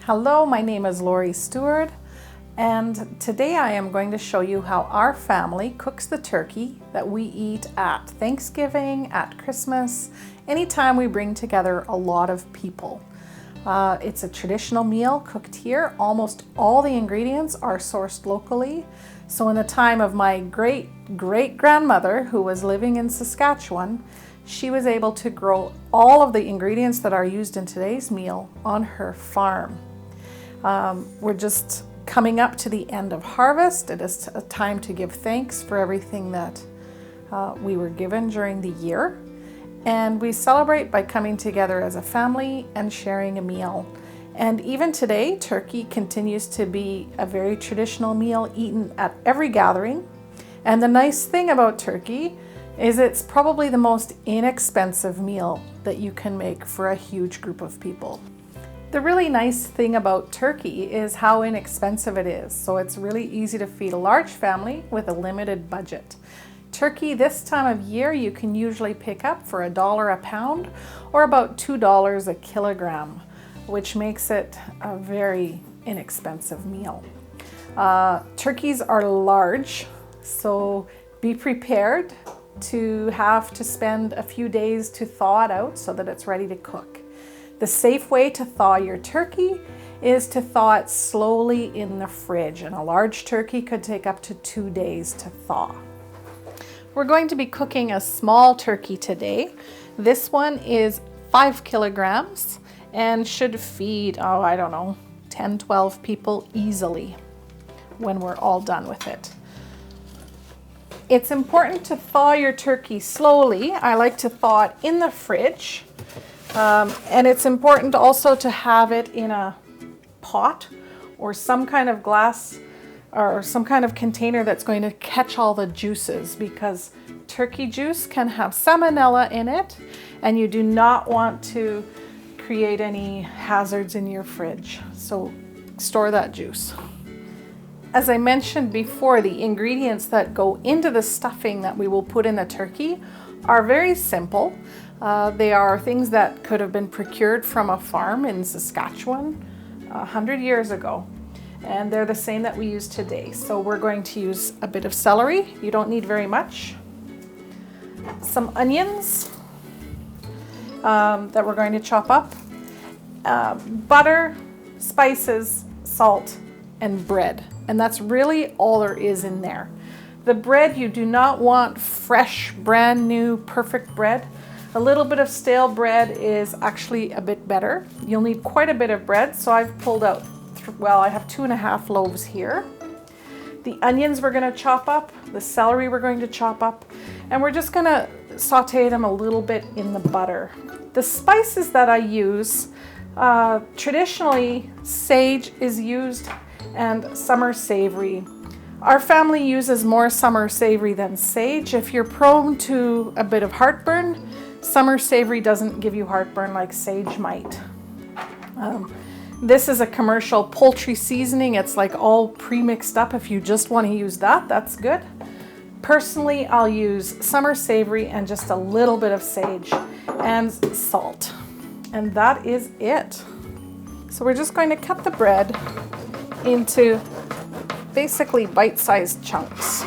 Hello, my name is Lori Steward, and today I am going to show you how our family cooks the turkey that we eat at Thanksgiving, at Christmas, anytime we bring together a lot of people. It's a traditional meal cooked here. Almost all the ingredients are sourced locally. So in the time of my great-great-grandmother, who was living in Saskatchewan, she was able to grow all of the ingredients that are used in today's meal on her farm. We're just coming up to the end of harvest. It is a time to give thanks for everything that we were given during the year. And we celebrate by coming together as a family and sharing a meal. And even today, turkey continues to be a very traditional meal eaten at every gathering. And the nice thing about turkey is it's probably the most inexpensive meal that you can make for a huge group of people. The really nice thing about turkey is how inexpensive it is. So it's really easy to feed a large family with a limited budget. Turkey this time of year you can usually pick up for $1 a pound or about $2 a kilogram, which makes it a very inexpensive meal. Turkeys are large, so be prepared to have to spend a few days to thaw it out so that it's ready to cook. The safe way to thaw your turkey is to thaw it slowly in the fridge, and a large turkey could take up to 2 days to thaw. We're going to be cooking a small turkey today. This one is 5 kilograms and should feed, 10, 12 people easily when we're all done with it. It's important to thaw your turkey slowly. I like to thaw it in the fridge. And it's important also to have it in a pot or some kind of glass or some kind of container that's going to catch all the juices, because turkey juice can have salmonella in it and you do not want to create any hazards in your fridge. So store that juice. As I mentioned before, the ingredients that go into the stuffing that we will put in the turkey are very simple. They are things that could have been procured from a farm in Saskatchewan 100 years ago. And they're the same that we use today. So we're going to use a bit of celery. You don't need very much. Some onions that we're going to chop up. Butter, spices, salt, and bread. And that's really all there is in there. The bread, you do not want fresh, brand new, perfect bread. A little bit of stale bread is actually a bit better. You'll need quite a bit of bread, so I've pulled out, I have 2.5 loaves here. The onions we're going to chop up, the celery we're going to chop up, and we're just going to saute them a little bit in the butter. The spices that I use, traditionally sage is used and summer savory. Our family uses more summer savory than sage. If you're prone to a bit of heartburn, summer savory doesn't give you heartburn like sage might. This is a commercial poultry seasoning. It's like all pre-mixed up. If you just want to use that, that's good. Personally, I'll use summer savory and just a little bit of sage and salt. And that is it. So we're just going to cut the bread into basically bite-sized chunks.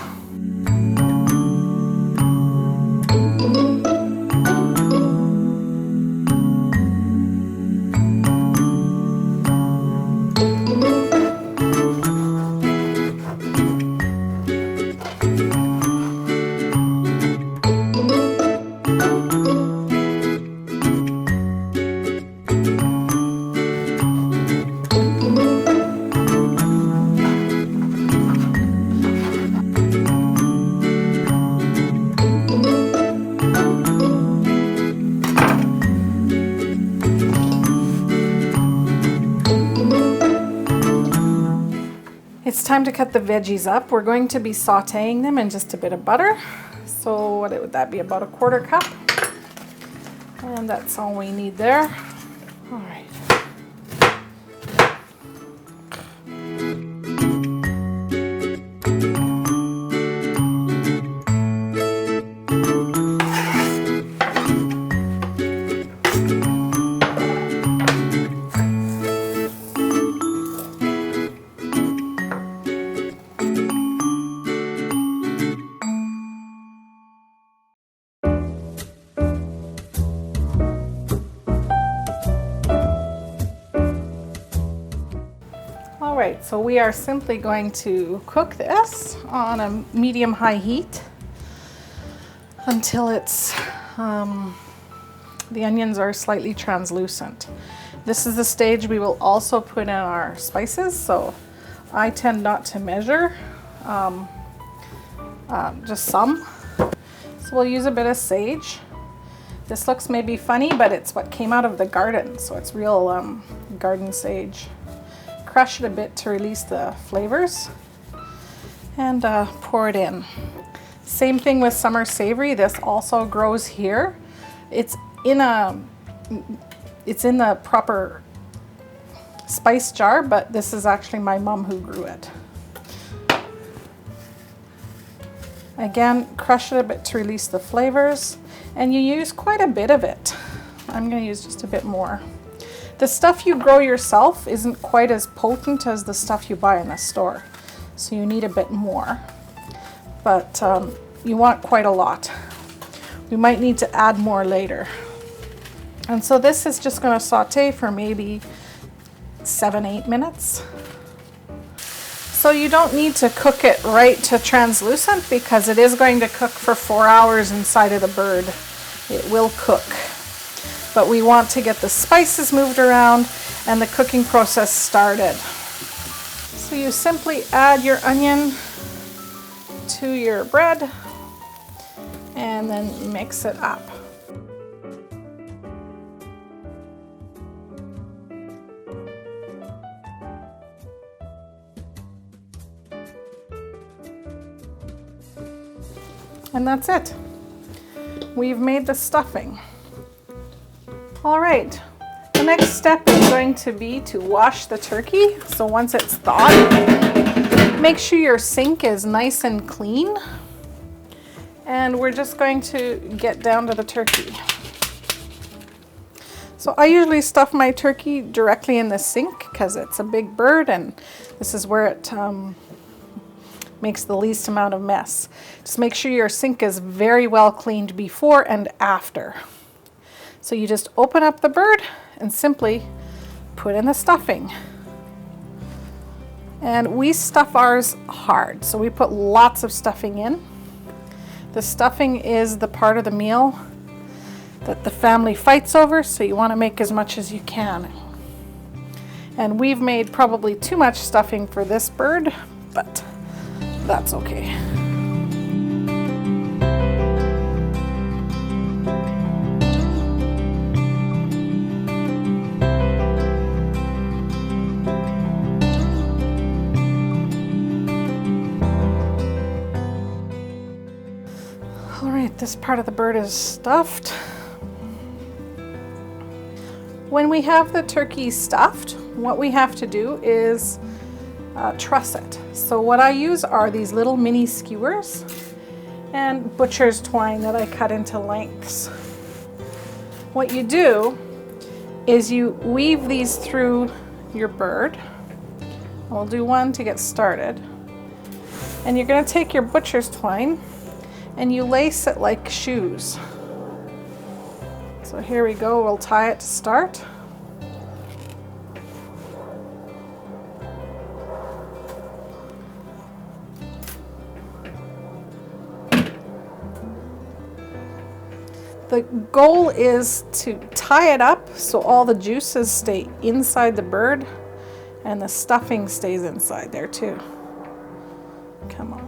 It's time to cut the veggies up. We're going to be sauteing them in just a bit of butter. So what would that be, about 1/4 cup? And that's all we need there. All right. right, so we are simply going to cook this on a medium-high heat until it's the onions are slightly translucent. This is the stage we will also put in our spices, so I tend not to measure, just some. So we'll use a bit of sage. This looks maybe funny, but it's what came out of the garden, so it's real garden sage. Crush it a bit to release the flavors and pour it in. Same thing with summer savory. This also grows here. It's in the proper spice jar, but this is actually my mom who grew it. Again, crush it a bit to release the flavors, and you use quite a bit of it. I'm going to use just a bit more. The stuff you grow yourself isn't quite as potent as the stuff you buy in the store, so you need a bit more, but you want quite a lot. We might need to add more later. And so this is just going to saute for maybe 7-8 minutes. So you don't need to cook it right to translucent because it is going to cook for 4 hours inside of the bird. It will cook. But we want to get the spices moved around and the cooking process started. So you simply add your onion to your bread and then mix it up. And that's it. We've made the stuffing. All right, the next step is going to be to wash the turkey. So once it's thawed, make sure your sink is nice and clean. And we're just going to get down to the turkey. So I usually stuff my turkey directly in the sink because it's a big bird and this is where it makes the least amount of mess. Just make sure your sink is very well cleaned before and after. So you just open up the bird and simply put in the stuffing. And we stuff ours hard, so we put lots of stuffing in. The stuffing is the part of the meal that the family fights over, so you want to make as much as you can. And we've made probably too much stuffing for this bird, but that's okay. All right, this part of the bird is stuffed. When we have the turkey stuffed, what we have to do is truss it. So what I use are these little mini skewers and butcher's twine that I cut into lengths. What you do is you weave these through your bird. We'll do one to get started. And you're going to take your butcher's twine and you lace it like shoes. So here we go, we'll tie it to start. The goal is to tie it up so all the juices stay inside the bird and the stuffing stays inside there too. Come on.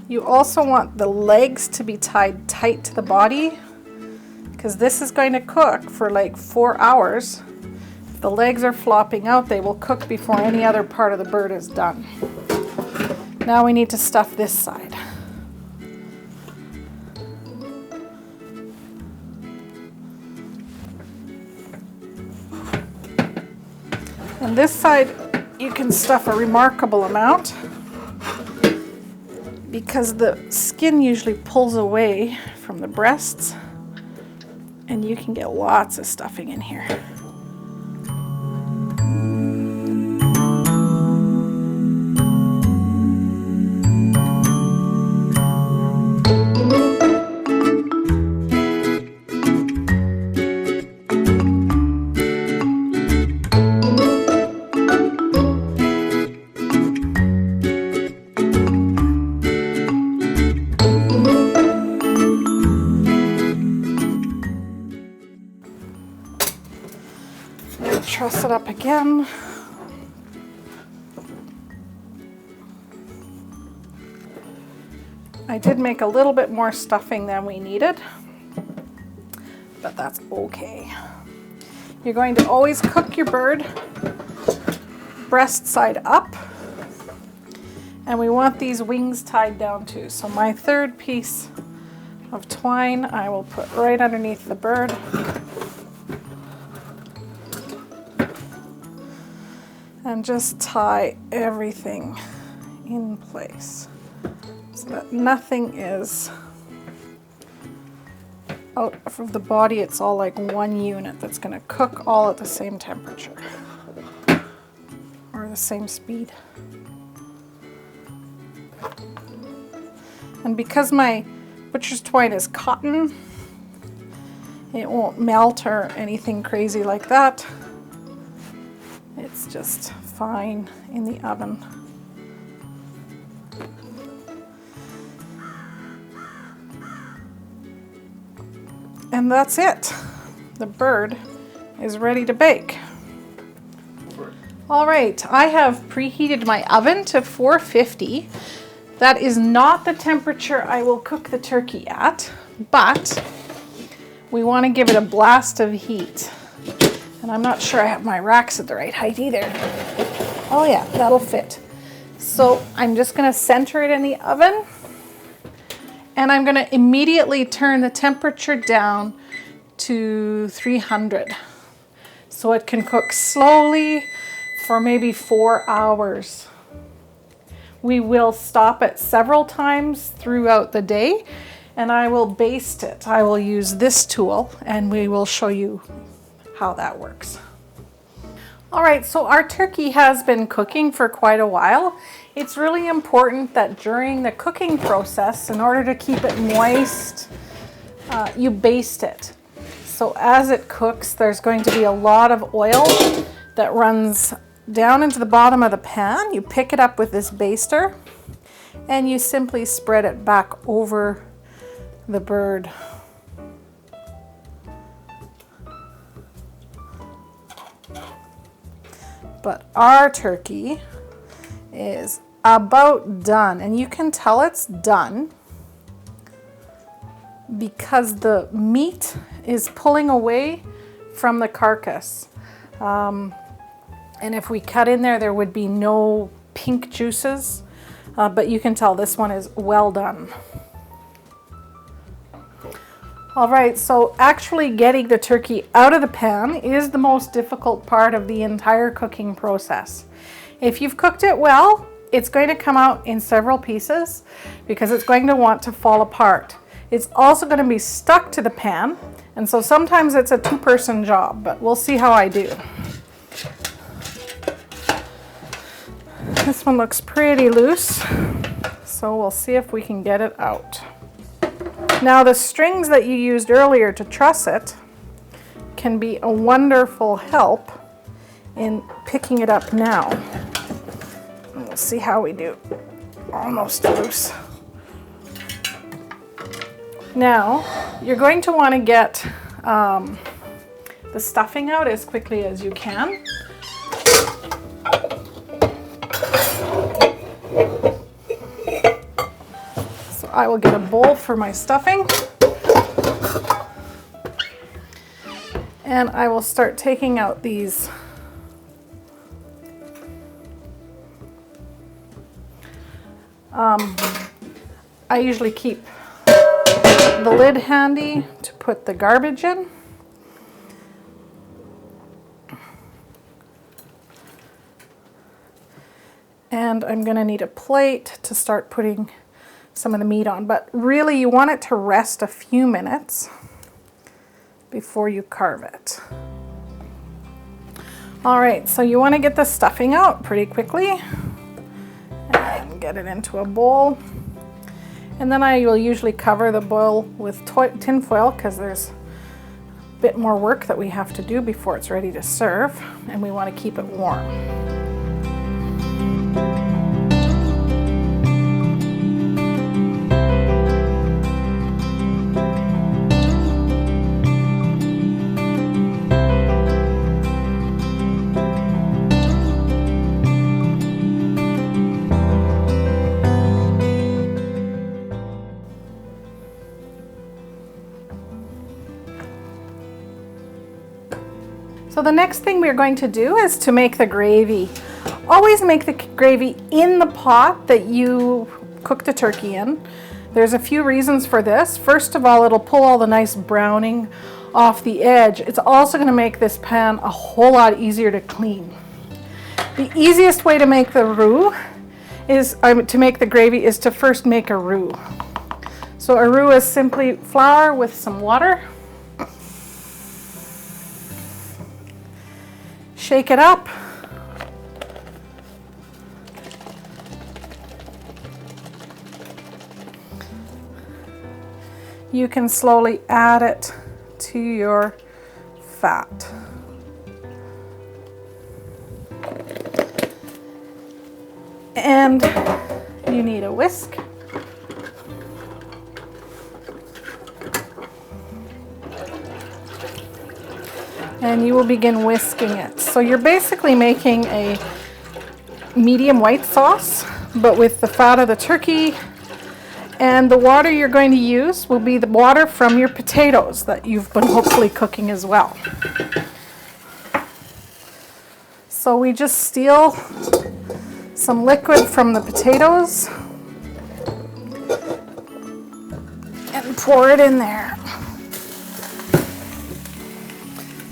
You also want the legs to be tied tight to the body because this is going to cook for like 4 hours If the legs are flopping out, they will cook before any other part of the bird is done. Now we need to stuff this side. And this side you can stuff a remarkable amount because the skin usually pulls away from the breasts and you can get lots of stuffing in here. Truss it up again. I did make a little bit more stuffing than we needed, but that's okay. You're going to always cook your bird breast side up, and we want these wings tied down too. So my third piece of twine I will put right underneath the bird. And just tie everything in place so that nothing is out of the body. It's all like one unit that's going to cook all at the same temperature or the same speed. And because my butcher's twine is cotton, it won't melt or anything crazy like that. It's just fine in the oven. And that's it. The bird is ready to bake. All right, I have preheated my oven to 450. That is not the temperature I will cook the turkey at, but we want to give it a blast of heat. And I'm not sure I have my racks at the right height either. Oh yeah, that'll fit. So I'm just going to center it in the oven, and I'm going to immediately turn the temperature down to 300 so it can cook slowly for maybe 4 hours. We will stop it several times throughout the day, and I will baste it. I will use this tool and we will show you how that works. All right, so our turkey has been cooking for quite a while. It's really important that during the cooking process, in order to keep it moist, you baste it. So as it cooks, there's going to be a lot of oil that runs down into the bottom of the pan. You pick it up with this baster and you simply spread it back over the bird. But our turkey is about done, and you can tell it's done because the meat is pulling away from the carcass. And if we cut in there, there would be no pink juices, but you can tell this one is well done. All right, so actually getting the turkey out of the pan is the most difficult part of the entire cooking process. If you've cooked it well, it's going to come out in several pieces because it's going to want to fall apart. It's also going to be stuck to the pan, and so sometimes it's a two-person job, but we'll see how I do. This one looks pretty loose, so we'll see if we can get it out. Now the strings that you used earlier to truss it can be a wonderful help in picking it up now. And we'll see how we do. Almost loose. Now you're going to want to get the stuffing out as quickly as you can. I will get a bowl for my stuffing, and I will start taking out these I usually keep the lid handy to put the garbage in. And I'm going to need a plate to start putting some of the meat on, but really you want it to rest a few minutes before you carve it. All right, so you want to get the stuffing out pretty quickly and get it into a bowl. And then I will usually cover the bowl with tin foil because there's a bit more work that we have to do before it's ready to serve, and we want to keep it warm. So the next thing we're going to do is to make the gravy. Always make the gravy in the pot that you cook the turkey in. There's a few reasons for this. First of all, it'll pull all the nice browning off the edge. It's also going to make this pan a whole lot easier to clean. The easiest way to make the roux is to make the gravy is to first make a roux. So a roux is simply flour with some water. Shake it up. You can slowly add it to your fat. And you need a whisk. And you will begin whisking it. So you're basically making a medium white sauce, but with the fat of the turkey, and the water you're going to use will be the water from your potatoes that you've been hopefully cooking as well. So we just steal some liquid from the potatoes and pour it in there.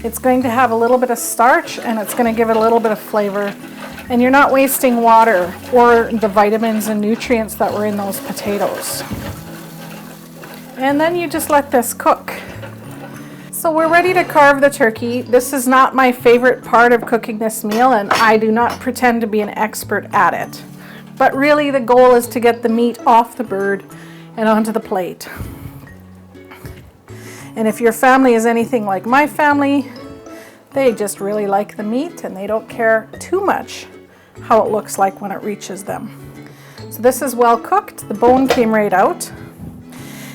It's going to have a little bit of starch and it's going to give it a little bit of flavor. And you're not wasting water or the vitamins and nutrients that were in those potatoes. And then you just let this cook. So we're ready to carve the turkey. This is not my favorite part of cooking this meal, and I do not pretend to be an expert at it. But really the goal is to get the meat off the bird and onto the plate. And if your family is anything like my family, they just really like the meat and they don't care too much how it looks like when it reaches them. So this is well cooked. The bone came right out.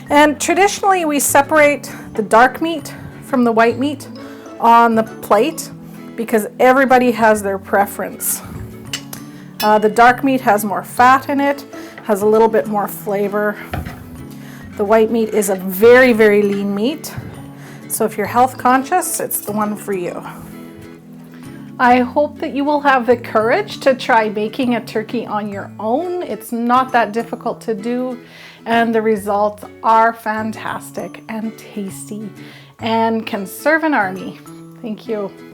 And traditionally we separate the dark meat from the white meat on the plate because everybody has their preference. The dark meat has more fat in it, has a little bit more flavor. The white meat is a very, very lean meat. So if you're health conscious, it's the one for you. I hope that you will have the courage to try baking a turkey on your own. It's not that difficult to do, and the results are fantastic and tasty and can serve an army. Thank you.